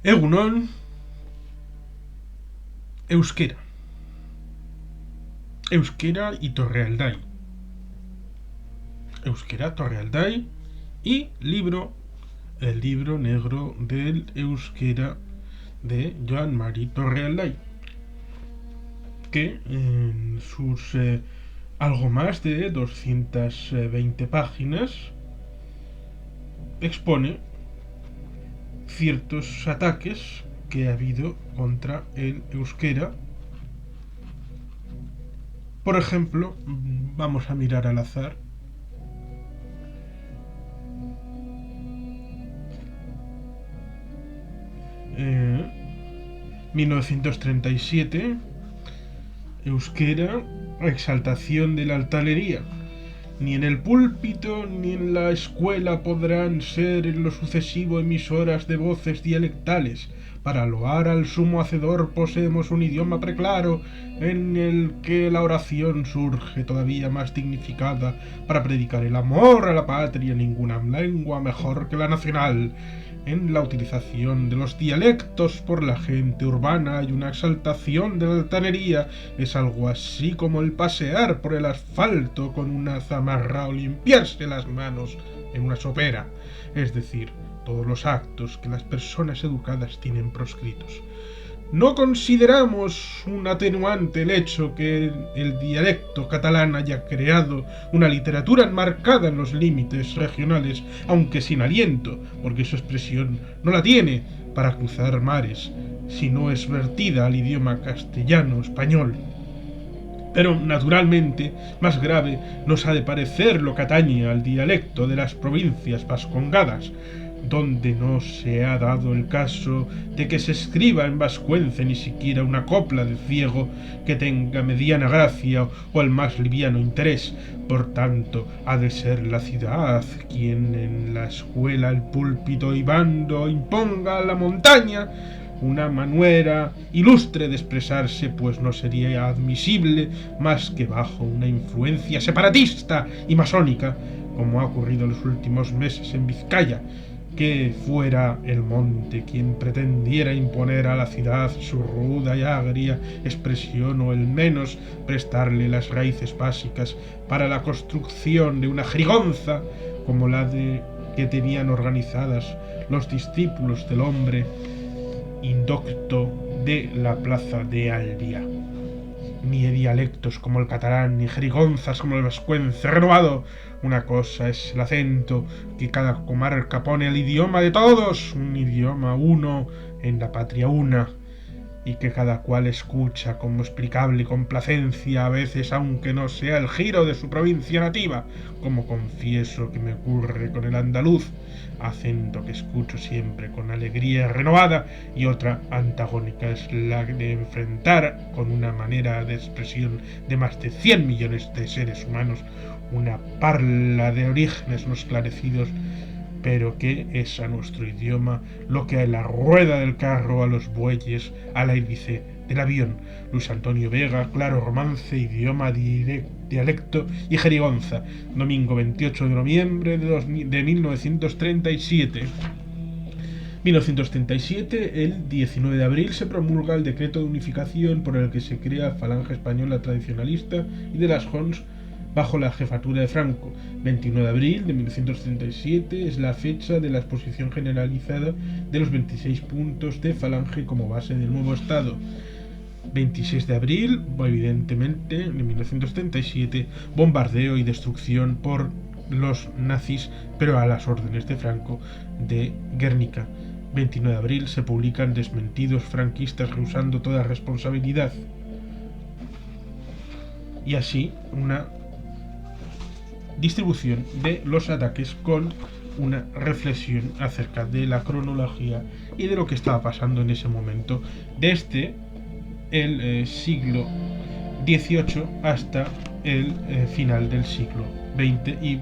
Egunon, euskera. Euskera y Torrealdai. Euskera, Torrealdai y el libro negro del euskera de Joan Mari Torrealdai, que en sus algo más de 220 páginas expone ciertos ataques que ha habido contra el euskera. Por ejemplo, vamos a mirar al azar. Eh, 1937, euskera, exaltación de la altanería. Ni en el púlpito ni en la escuela podrán ser en lo sucesivo emisoras de voces dialectales. Para loar al sumo hacedor poseemos un idioma preclaro en el que la oración surge todavía más dignificada. Para predicar el amor a la patria, ninguna lengua mejor que la nacional. En la utilización de los dialectos por la gente urbana hay una exaltación de la altanería. Es algo así como el pasear por el asfalto con una zamarra o limpiarse las manos en una sopera. Es decir, todos los actos que las personas educadas tienen proscritos. No consideramos un atenuante el hecho que el dialecto catalán haya creado una literatura enmarcada en los límites regionales, aunque sin aliento, porque su expresión no la tiene para cruzar mares, si no es vertida al idioma castellano-español. Pero, naturalmente, más grave nos ha de parecer lo que atañe al dialecto de las provincias vascongadas, donde no se ha dado el caso de que se escriba en vascuence ni siquiera una copla de ciego que tenga mediana gracia o el más liviano interés. Por tanto, ha de ser la ciudad quien en la escuela, el púlpito y bando imponga a la montaña una manera ilustre de expresarse, pues no sería admisible más que bajo una influencia separatista y masónica, como ha ocurrido en los últimos meses en Vizcaya, que fuera el monte quien pretendiera imponer a la ciudad su ruda y agria expresión, o el menos prestarle las raíces básicas para la construcción de una jerigonza como la de que tenían organizadas los discípulos del hombre indocto de la plaza de Albia. Ni dialectos como el catalán, ni jerigonzas como el vascuence renovado. Una cosa es el acento que cada comarca pone al idioma de todos, un idioma uno en la patria una, y que cada cual escucha con explicable complacencia, a veces aunque no sea el giro de su provincia nativa, como confieso que me ocurre con el andaluz, acento que escucho siempre con alegría renovada, y otra antagónica es la de enfrentar con una manera de expresión de más de 100 millones de seres humanos una parla de orígenes no esclarecidos, pero que es a nuestro idioma lo que a la rueda del carro, a los bueyes, al hélice del avión. Luis Antonio Vega, Claro Romance, idioma, dialecto y jerigonza. Domingo 28 de noviembre de 1937. 1937, el 19 de abril, se promulga el decreto de unificación por el que se crea Falange Española Tradicionalista y de las Jons bajo la jefatura de Franco. 29 de abril de 1937 es la fecha de la exposición generalizada de los 26 puntos de Falange como base del nuevo Estado. 26 de abril, evidentemente, de 1937, bombardeo y destrucción por los nazis, pero a las órdenes de Franco, de Guernica. 29 de abril se publican desmentidos franquistas rehusando toda responsabilidad. Y así una distribución de los ataques con una reflexión acerca de la cronología y de lo que estaba pasando en ese momento desde el siglo XVIII hasta el final del siglo XX y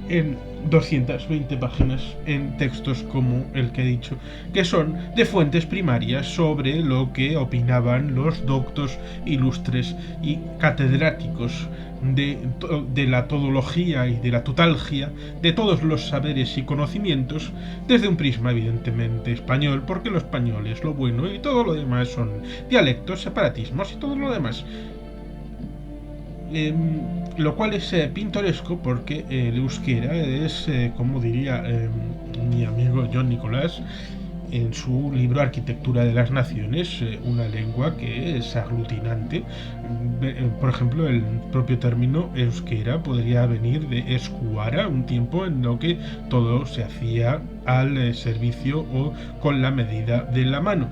en 220 páginas en textos como el que he dicho, que son de fuentes primarias sobre lo que opinaban los doctos ilustres y catedráticos de la todología y de la totalgia de todos los saberes y conocimientos desde un prisma evidentemente español, porque lo español es lo bueno y todo lo demás son dialectos, separatismos y todo lo demás. Lo cual es pintoresco porque el euskera es, como diría mi amigo John Nicolás en su libro Arquitectura de las Naciones, una lengua que es aglutinante. Por ejemplo, el propio término euskera podría venir de escuara, un tiempo en lo que todo se hacía al servicio o con la medida de la mano.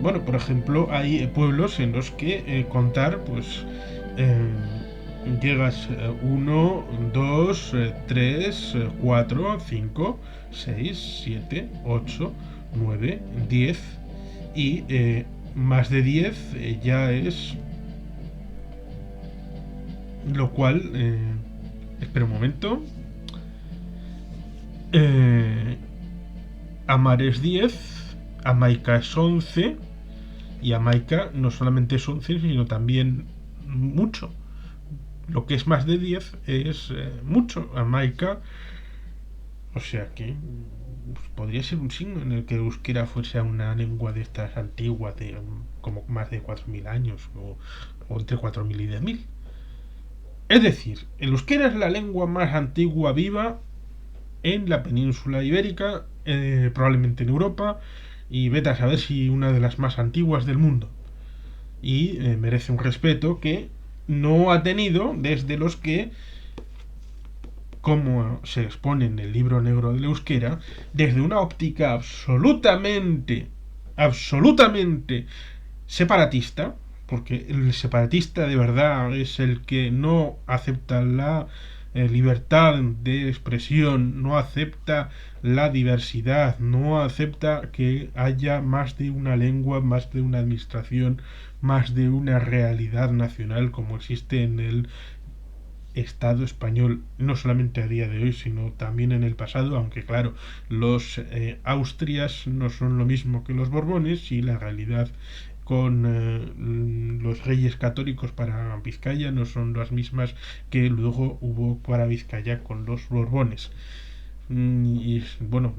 Bueno, por ejemplo, hay pueblos en los que contar, pues llegas 1, 2, 3, 4, 5, 6, 7, 8, 9, 10 y más de 10 ya es, lo cual, espera un momento, Amar es 10, Amaica es 11 y Amaica no solamente es 11 sino también mucho. Lo que es más de 10 es mucho. Amaica, o sea que podría ser un signo en el que el euskera fuese una lengua de estas antiguas de como más de 4.000 años o entre 4.000 y 10.000. Es decir, el euskera es la lengua más antigua viva en la península ibérica, probablemente en Europa, y vete a saber si una de las más antiguas del mundo. Y merece un respeto que no ha tenido desde los que, como se expone en el libro negro del euskera, desde una óptica absolutamente separatista, porque el separatista de verdad es el que no acepta la libertad de expresión, no acepta la diversidad, no acepta que haya más de una lengua, más de una administración, más de una realidad nacional como existe en el Estado español, no solamente a día de hoy, sino también en el pasado, aunque claro, los Austrias no son lo mismo que los Borbones y la realidad con los reyes católicos para Vizcaya no son las mismas que luego hubo para Vizcaya con los Borbones. Y bueno,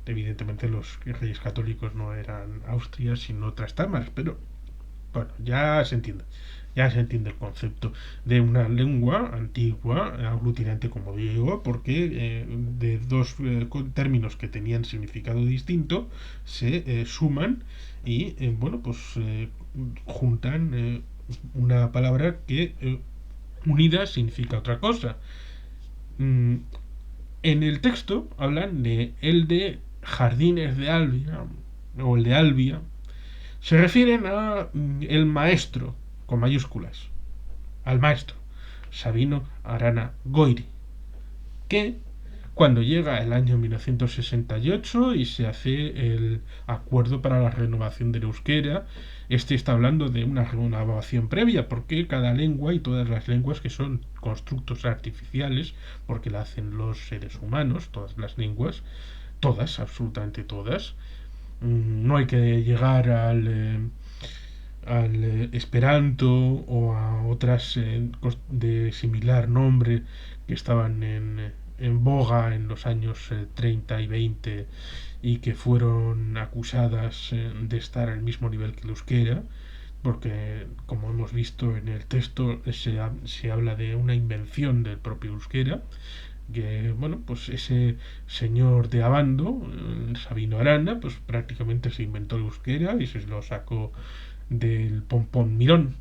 evidentemente los reyes católicos no eran Austria sino otras tamas, pero bueno, ya se entiende el concepto de una lengua antigua, aglutinante como digo, porque de dos términos que tenían significado distinto se suman y bueno, pues juntan una palabra que unida significa otra cosa. En el texto hablan de el de Jardines de Albia o el de Albia. Se refieren a el maestro, con mayúsculas, al maestro, Sabino Arana Goiri, que cuando llega el año 1968 y se hace el acuerdo para la renovación del euskera, este está hablando de una renovación previa, porque cada lengua y todas las lenguas que son constructos artificiales, porque la hacen los seres humanos, todas las lenguas, todas, absolutamente todas, no hay que llegar al Esperanto o a otras de similar nombre que estaban en boga en los años 30 y 20 y que fueron acusadas de estar al mismo nivel que el euskera, porque como hemos visto en el texto se habla de una invención del propio euskera, que bueno, pues ese señor de Abando, Sabino Arana, pues prácticamente se inventó el euskera y se lo sacó del pompón mirón.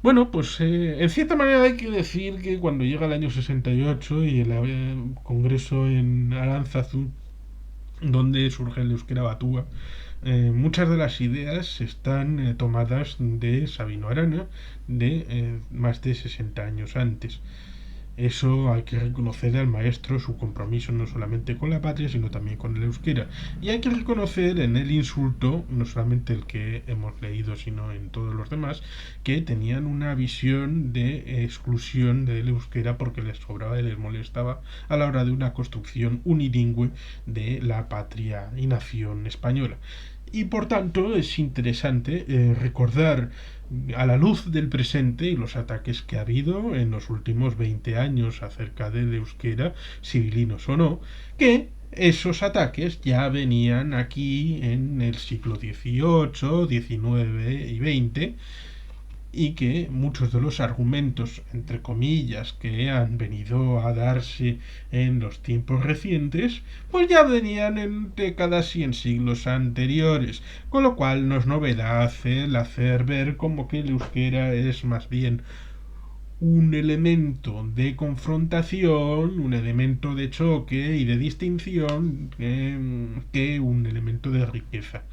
Bueno, pues en cierta manera hay que decir que cuando llega el año 68 y el congreso en Aránzazu, donde surge el euskera batúa, muchas de las ideas están tomadas de Sabino Arana de más de 60 años antes. Eso hay que reconocer al maestro su compromiso no solamente con la patria, sino también con el euskera. Y hay que reconocer en el insulto, no solamente el que hemos leído, sino en todos los demás, que tenían una visión de exclusión del euskera porque les sobraba y les molestaba a la hora de una construcción unilingüe de la patria y nación española. Y por tanto es interesante recordar a la luz del presente y los ataques que ha habido en los últimos 20 años acerca del euskera, civilinos o no, que esos ataques ya venían aquí en el siglo XVIII, XIX y XX, y que muchos de los argumentos, entre comillas, que han venido a darse en los tiempos recientes, pues ya venían en décadas y en siglos anteriores, con lo cual no es novedad el hacer ver como que el euskera es más bien un elemento de confrontación, un elemento de choque y de distinción que un elemento de riqueza.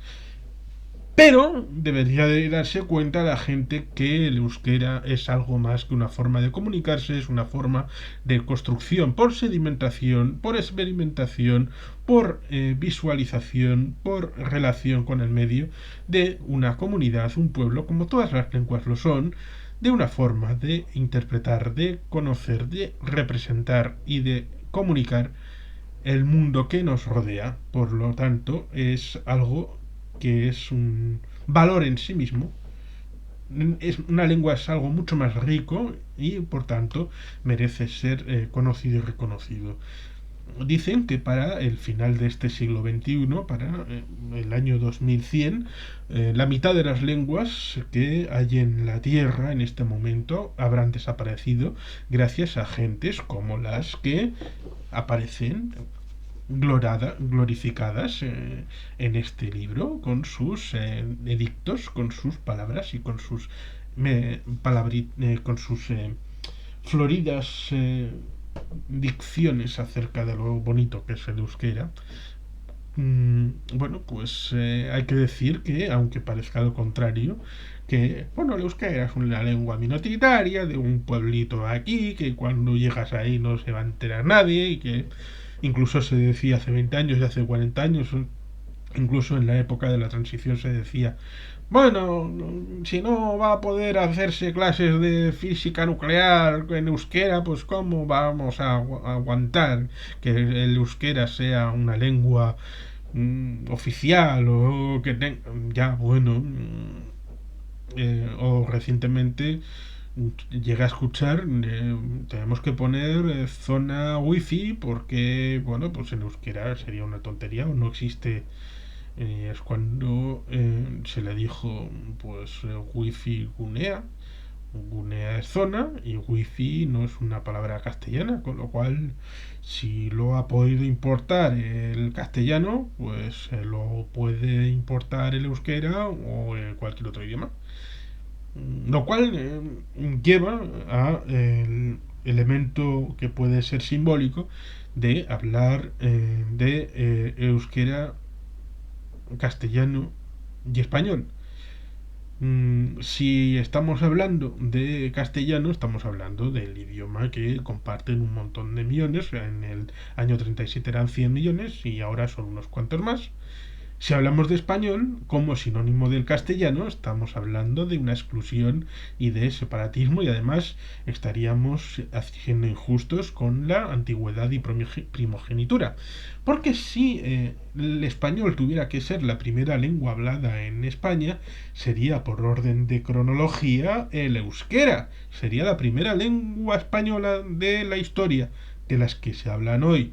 Pero debería de darse cuenta la gente que el euskera es algo más que una forma de comunicarse, es una forma de construcción por sedimentación, por experimentación, por visualización, por relación con el medio de una comunidad, un pueblo, como todas las lenguas lo son, de una forma de interpretar, de conocer, de representar y de comunicar el mundo que nos rodea. Por lo tanto, es algo que es un valor en sí mismo. Una lengua es algo mucho más rico y por tanto merece ser conocido y reconocido. Dicen que para el final de este siglo XXI, para el año 2100, la mitad de las lenguas que hay en la Tierra en este momento habrán desaparecido gracias a gentes como las que aparecen glorificadas en este libro, con sus edictos, con sus palabras y con sus con sus floridas dicciones acerca de lo bonito que es el euskera. Bueno, pues hay que decir que, aunque parezca lo contrario, que, bueno, el euskera es una lengua minoritaria de un pueblito aquí, que cuando llegas ahí no se va a enterar nadie y que incluso se decía hace 20 años y hace 40 años, incluso en la época de la transición se decía, bueno, si no va a poder hacerse clases de física nuclear en euskera, pues cómo vamos a aguantar que el euskera sea una lengua oficial o que tenga, ya bueno, o recientemente llega a escuchar tenemos que poner zona wifi porque bueno pues en euskera sería una tontería o no existe. Es cuando se le dijo pues wifi gunea. Gunea es zona y wifi no es una palabra castellana, con lo cual si lo ha podido importar el castellano pues lo puede importar el euskera o cualquier otro idioma, lo cual lleva a el elemento que puede ser simbólico de hablar de euskera, castellano y español. Si estamos hablando de castellano, estamos hablando del idioma que comparten un montón de millones. En el año 37 eran 100 millones y ahora son unos cuantos más. Si hablamos de español como sinónimo del castellano, estamos hablando de una exclusión y de separatismo y además estaríamos siendo injustos con la antigüedad y primogenitura. Porque si el español tuviera que ser la primera lengua hablada en España, sería por orden de cronología el euskera. Sería la primera lengua española de la historia, de las que se hablan hoy,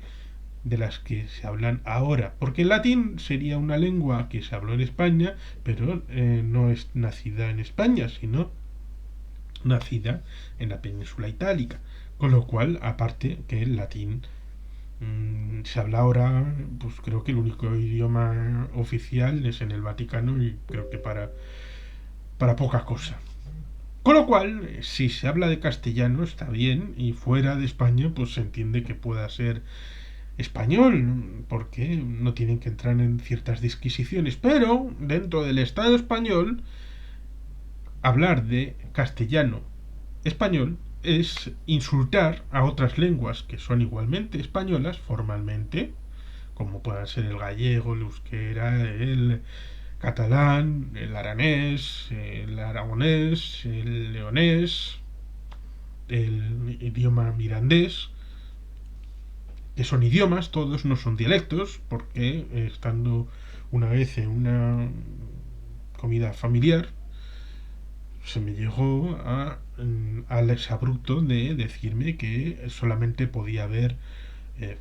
de las que se hablan ahora, porque el latín sería una lengua que se habló en España, pero no es nacida en España, sino nacida en la península itálica, con lo cual, aparte que el latín se habla ahora, pues creo que el único idioma oficial es en el Vaticano y creo que para poca cosa. Con lo cual, si se habla de castellano está bien y fuera de España pues se entiende que pueda ser español, porque no tienen que entrar en ciertas disquisiciones, pero dentro del Estado español, hablar de castellano español es insultar a otras lenguas que son igualmente españolas formalmente, como puedan ser el gallego, el euskera, el catalán, el aranés, el aragonés, el leonés, el idioma mirandés, que son idiomas, todos no son dialectos, porque estando una vez en una comida familiar, se me llegó al exabrupto de decirme que solamente podía haber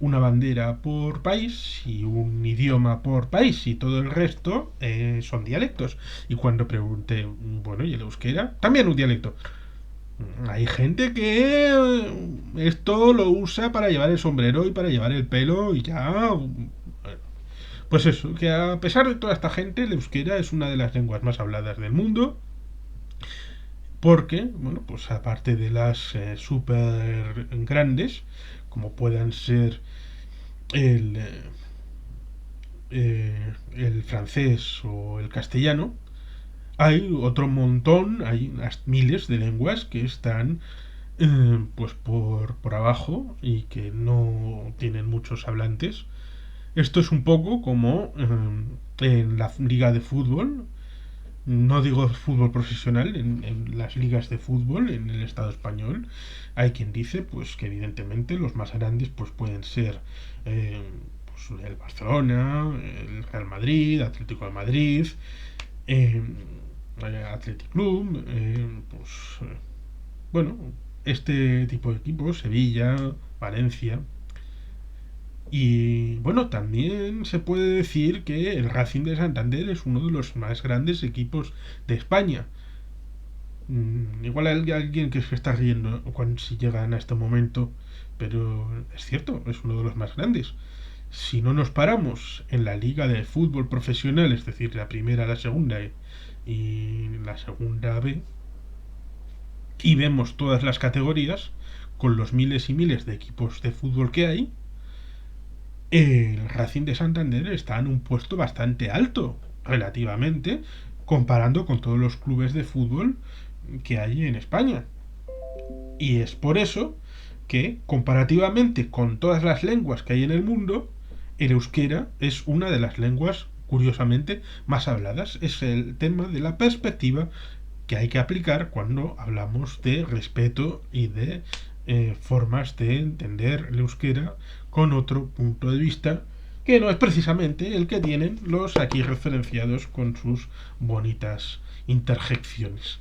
una bandera por país y un idioma por país y todo el resto son dialectos. Y cuando pregunté, bueno, ¿y el euskera? También un dialecto. Hay gente que esto lo usa para llevar el sombrero y para llevar el pelo y ya. Pues eso, que a pesar de toda esta gente, el euskera es una de las lenguas más habladas del mundo. Porque, bueno, pues aparte de las super grandes, como puedan ser el, el francés o el castellano, hay otro montón, hay unas miles de lenguas que están pues por abajo y que no tienen muchos hablantes. Esto es un poco como en la liga de fútbol, no digo fútbol profesional, en las ligas de fútbol en el Estado español hay quien dice pues que evidentemente los más grandes pues pueden ser pues, el Barcelona, el Real Madrid, Atlético de Madrid, eh, Athletic Club, pues bueno, este tipo de equipos, Sevilla, Valencia. Y bueno, también se puede decir que el Racing de Santander es uno de los más grandes equipos de España. Igual hay alguien que se está riendo cuando si llegan a este momento, pero es cierto, es uno de los más grandes. Si no nos paramos en la liga de fútbol profesional, es decir, la primera, la segunda y la segunda B, y vemos todas las categorías con los miles y miles de equipos de fútbol que hay, el Racing de Santander está en un puesto bastante alto, relativamente, comparando con todos los clubes de fútbol que hay en España. Y es por eso que, comparativamente con todas las lenguas que hay en el mundo, el euskera es una de las lenguas, curiosamente, más habladas. Es el tema de la perspectiva que hay que aplicar cuando hablamos de respeto y de formas de entender el euskera con otro punto de vista que no es precisamente el que tienen los aquí referenciados con sus bonitas interjecciones.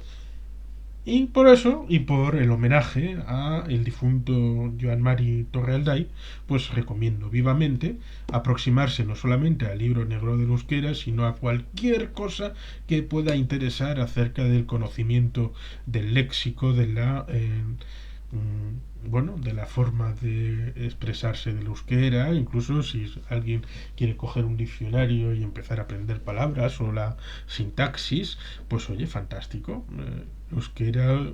Y por eso, y por el homenaje a el difunto Joan Mari Torrealday, pues recomiendo vivamente aproximarse no solamente al libro negro del euskera, sino a cualquier cosa que pueda interesar acerca del conocimiento del léxico, de la bueno, de la forma de expresarse del euskera, incluso si alguien quiere coger un diccionario y empezar a aprender palabras o la sintaxis, pues oye, fantástico. Euskera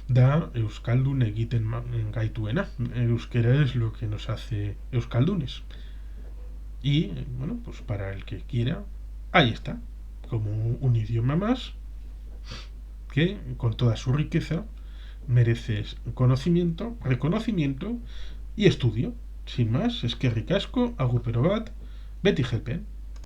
da euskaldun egiten gaituena. El euskera es lo que nos hace euskaldunes. Y bueno, pues para el que quiera, ahí está, como un idioma más que con toda su riqueza mereces conocimiento, reconocimiento y estudio. Sin más, es que ricasco, agur pero bat, Betty Helpen.